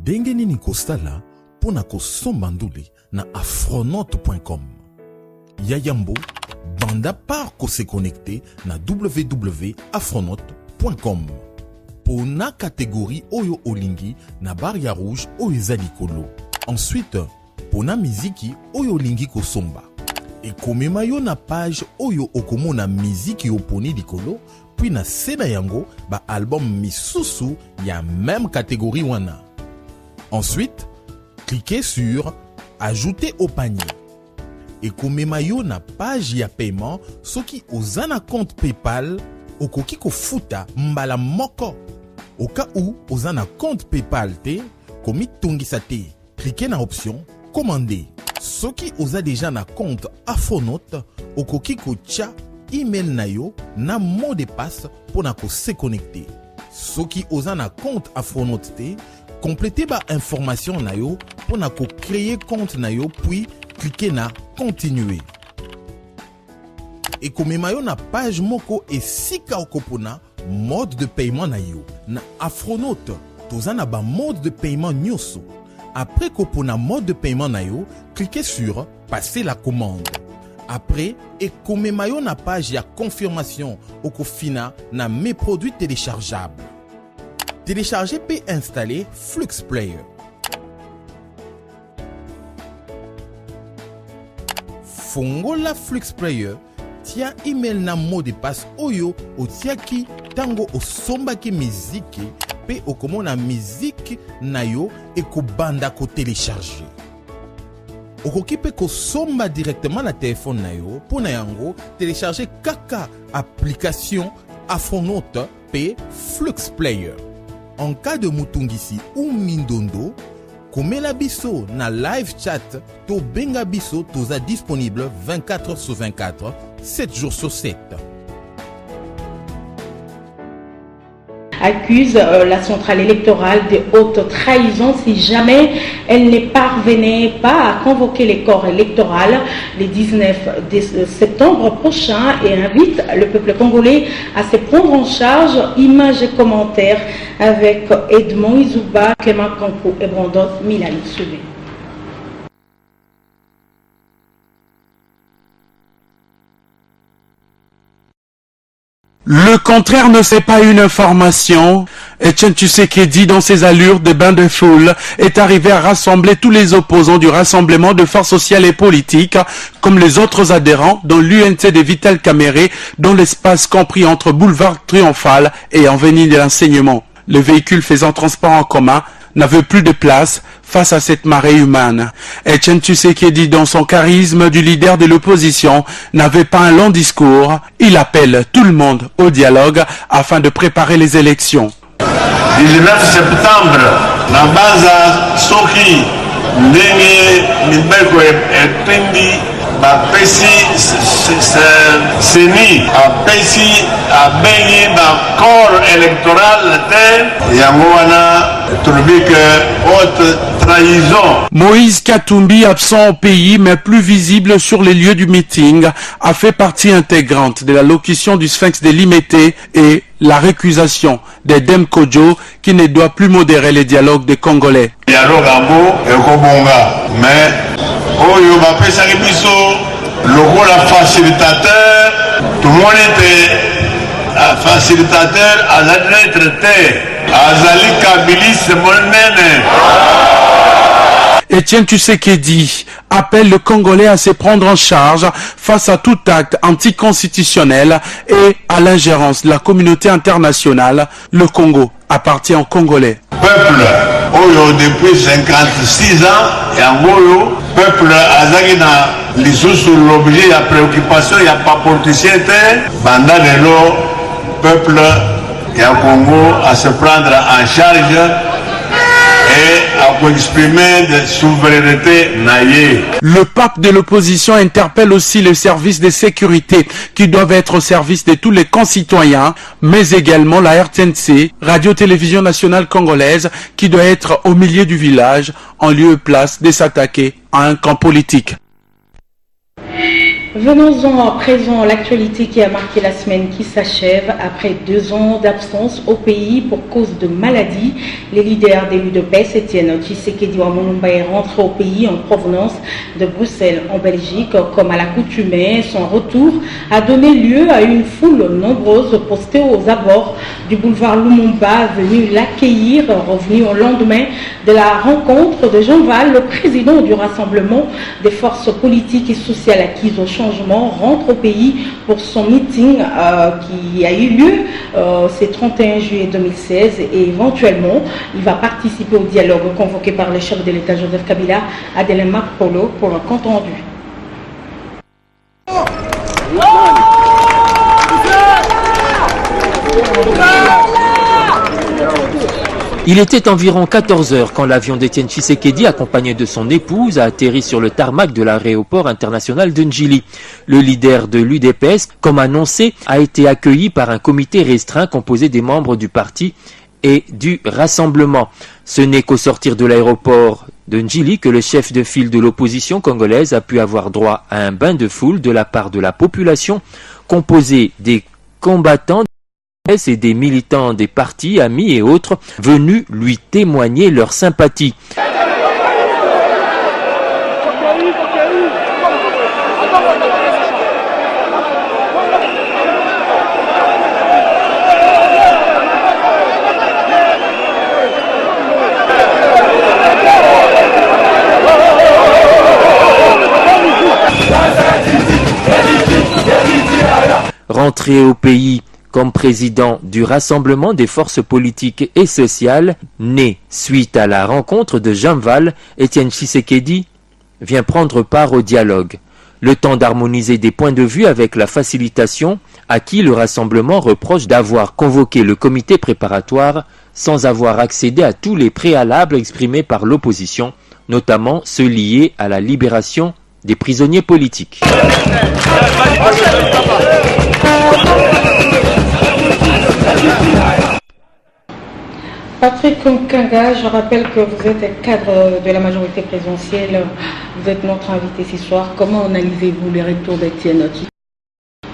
ndenge nini kosala pona kosomba ndule na afronote.com. Yayambo banda par ko se connecter na www.afronote.com. Pona catégorie oyo olingi na barre rouge oyo eza likolo. Ensuite, pona miziki oyo olingi kosomba. Ekomema yo na page oyo okomona miziki yo poni likolo, puis na sena yango ba album misusu ya même catégorie wana. Ensuite, cliquez sur ajouter au panier. Ekomema yo na page ya paiement soki oza na compte PayPal okoki kofuta mbala moko. Au cas où oza na compte PayPal te komi tongisa te, cliquez na option commander. Soki oza déjà na compte Afronote okoki kotia email na yo na mot de passe pona ko se connecter. Soki oza na compte Afronote te, complétez ba information na yo pona ko créer compte na yo puis cliquez na continuer. Et komema yo na page moko esika okopona mode de paiement na yo. Na Afronote toza na ba mode de paiement nyonso. Après kopona mode de paiement na yo, cliquez sur passer la commande. Après, ekomema yo na page ya confirmation okofina na mes produits téléchargeables. Télécharger peut installer Flux Player. Fongola Flux Player, tia email na mot de passe oyo otiaki tango osombaki miziki pe okomona miziki na yo ekobanda ko télécharger. Okoki pe kosomba directement na téléphone na yo, pona yango télécharger kaka application Afronote pe Flux Player. En cas de mutungisi ou mindondo, komela biso na live chat to benga biso toza disponible 24 heures sur 24, 7 jours sur 7. Accuse la centrale électorale de haute trahison si jamais elle ne parvenait pas à convoquer les corps électoraux le 19 septembre prochain et invite le peuple congolais à se prendre en charge. Images et commentaires avec Edmond Izuba, Clément Kankou et Brandon Milani Soubé. Le contraire ne c'est pas une information. Etienne Tshisekedi, dans ses allures de bain de foule, est arrivé à rassembler tous les opposants du Rassemblement de forces sociales et politiques, comme les autres adhérents, dans l'UNC de Vital Kamerhe, dans l'espace compris entre boulevard Triomphal et avenue de l'Enseignement. Les véhicules faisant transport en commun n'avaient plus de place face à cette marée humaine. Etienne Tshisekedi, dans son charisme du leader de l'opposition, n'avait pas un long discours. Il appelle tout le monde au dialogue afin de préparer les élections. 19 septembre, na baza soki ndenge mibeko ependi bapesi seni apesi abengi corps électoral te yango wana trouvé que haute trahison. Moïse Katumbi, absent au pays mais plus visible sur les lieux du meeting, a fait partie intégrante de la locution du Sphinx de Limete et la récusation d'Edem Kodjo qui ne doit plus modérer les dialogues des Congolais. Dialogue ambo ekobonga mais oyo bapesaki biso lokola facilitateur tout le monde était facilitateur azali traité azali kabilis monene. Etienne Tshisekedi appelle le Congolais à se prendre en charge face à tout acte anticonstitutionnel et à l'ingérence de la communauté internationale. Le Congo appartient aux Congolais. Peuple, oyo depuis 56 ans, yangoyo, peuple azaki na lisusu l'objet ya préoccupation ya pas politicien te, banda lelo peuple ya Congo à se prendre en charge et à exprimer de souveraineté naïe. Le pape de l'opposition interpelle aussi le service de sécurité qui doivent être au service de tous les concitoyens, mais également la RTNC, Radio-Télévision Nationale Congolaise, qui doit être au milieu du village en lieu et place de s'attaquer à un camp politique. Venons-en à présent à l'actualité qui a marqué la semaine qui s'achève. Après 2 ans d'absence au pays pour cause de maladie, les leaders de l'UDPS, Etienne Tshisekedi Wamulumba, est rentré au pays en provenance de Bruxelles en Belgique. Comme à l'accoutumée, son retour a donné lieu à une foule nombreuse postée aux abords du boulevard Lumumba, venue l'accueillir, revenu au lendemain de la rencontre de Jean Val, le président du Rassemblement des forces politiques et sociales acquises au changement, rentre au pays pour son meeting qui a eu lieu ce 31 juillet 2016 et éventuellement il va participer au dialogue convoqué par le chef de l'État Joseph Kabila, Adelin Makpolo, pour un compte rendu. Il était environ 14 heures quand l'avion d'Etienne Tshisekedi, accompagné de son épouse, a atterri sur le tarmac de l'aéroport international de Njili. Le leader de l'UDPS, comme annoncé, a été accueilli par un comité restreint composé des membres du parti et du Rassemblement. Ce n'est qu'au sortir de l'aéroport de Njili que le chef de file de l'opposition congolaise a pu avoir droit à un bain de foule de la part de la population, composée des combattants et des militants des partis, amis et autres, venus lui témoigner leur sympathie. Rentré au pays comme président du Rassemblement des forces politiques et sociales, né suite à la rencontre de Jean Val, Etienne Tshisekedi vient prendre part au dialogue. Le temps d'harmoniser des points de vue avec la facilitation à qui le Rassemblement reproche d'avoir convoqué le comité préparatoire sans avoir accédé à tous les préalables exprimés par l'opposition, notamment ceux liés à la libération des prisonniers politiques. Patrick Nkanga, je rappelle que vous êtes cadre de la majorité présidentielle, vous êtes notre invité ce soir. Comment analysez-vous les retours d'Etienne Tshisekedi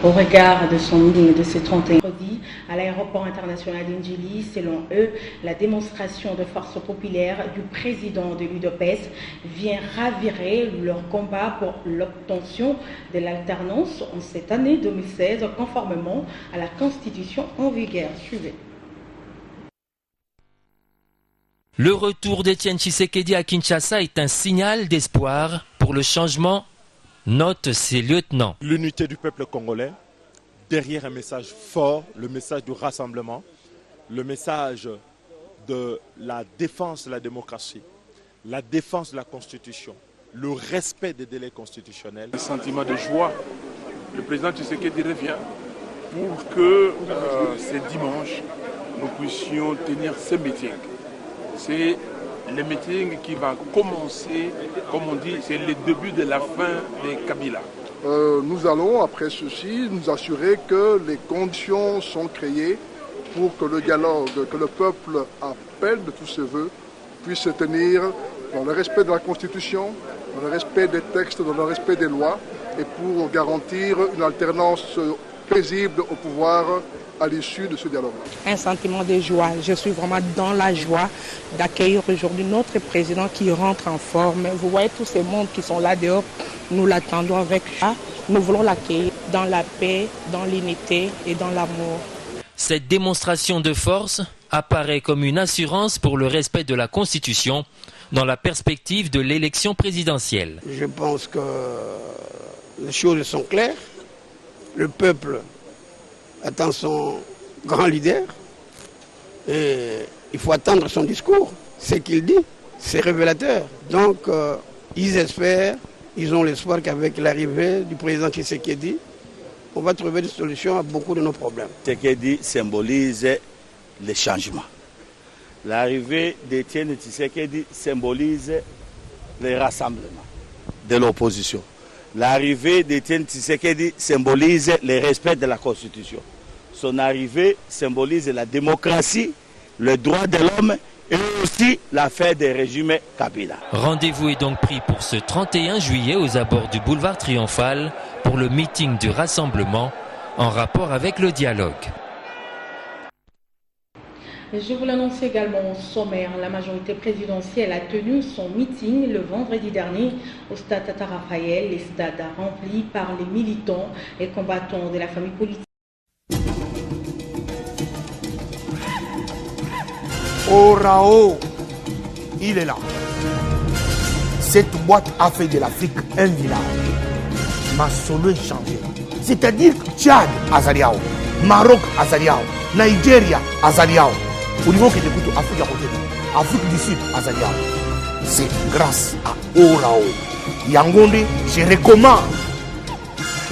au regard de son meeting de ce 31 jeudi à l'aéroport international d'Njili? Selon eux, la démonstration de force populaire du président de l'UDPS vient raviver leur combat pour l'obtention de l'alternance en cette année 2016, conformément à la Constitution en vigueur. Suivez. Le retour d'Etienne Tshisekedi à Kinshasa est un signal d'espoir pour le changement, note ses lieutenants. L'unité du peuple congolais, derrière un message fort, le message du rassemblement, le message de la défense de la démocratie, la défense de la Constitution, le respect des délais constitutionnels. Un sentiment de joie. Le président Tshisekedi revient pour que ce dimanche, nous puissions tenir ce meeting. C'est le meeting qui va commencer, comme on dit, c'est le début de la fin de Kabila. Nous allons, après ceci, nous assurer que les conditions sont créées pour que le dialogue que le peuple appelle de tous ses voeux puisse se tenir dans le respect de la Constitution, dans le respect des textes, dans le respect des lois, et pour garantir une alternance paisible au pouvoir à l'issue de ce dialogue. Un sentiment de joie. Je suis vraiment dans la joie d'accueillir aujourd'hui notre président qui rentre en forme. Vous voyez tous ces mondes qui sont là dehors. Nous l'attendons avec joie. Nous voulons l'accueillir dans la paix, dans l'unité et dans l'amour. Cette démonstration de force apparaît comme une assurance pour le respect de la Constitution dans la perspective de l'élection présidentielle. Je pense que les choses sont claires. Le peuple attend son grand leader et il faut attendre son discours. Ce qu'il dit, c'est révélateur. Donc, ils espèrent, ils ont l'espoir qu'avec l'arrivée du président Tshisekedi, on va trouver des solutions à beaucoup de nos problèmes. Tshisekedi symbolise le changement. L'arrivée d'Etienne Tshisekedi symbolise le rassemblement de l'opposition. L'arrivée d'Etienne Tshisekedi symbolise le respect de la Constitution. Son arrivée symbolise la démocratie, le droit de l'homme et aussi la fin des régimes Kabila. Rendez-vous est donc pris pour ce 31 juillet aux abords du boulevard Triomphal pour le meeting du rassemblement en rapport avec le dialogue. Je vous l'annonce également au sommaire. La majorité présidentielle a tenu son meeting le vendredi dernier au stade Tata Raphaël, les stades remplis par les militants et combattants de la famille politique. Orao, il est là. Cette boîte a fait de l'Afrique un village. Ma solo est changé. C'est-à-dire Tchad, Azaliao, Maroc, Azaliao, Nigeria, Azaliao. Au niveau que j'écoute Afrique à côté, Afrique du Sud, Azaliao. C'est grâce à Orao. Yangonde, je recommande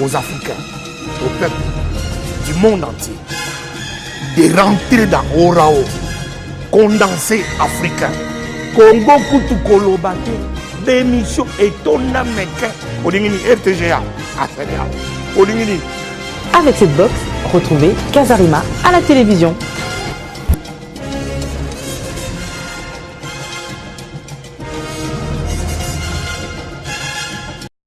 aux Africains, au peuple du monde entier, de rentrer dans Orao. Condensé africain. Congo Kutu Kolobate. Démission et Tona Meke. Olingini FTGA. Avec cette box, retrouvez Casarima à la télévision.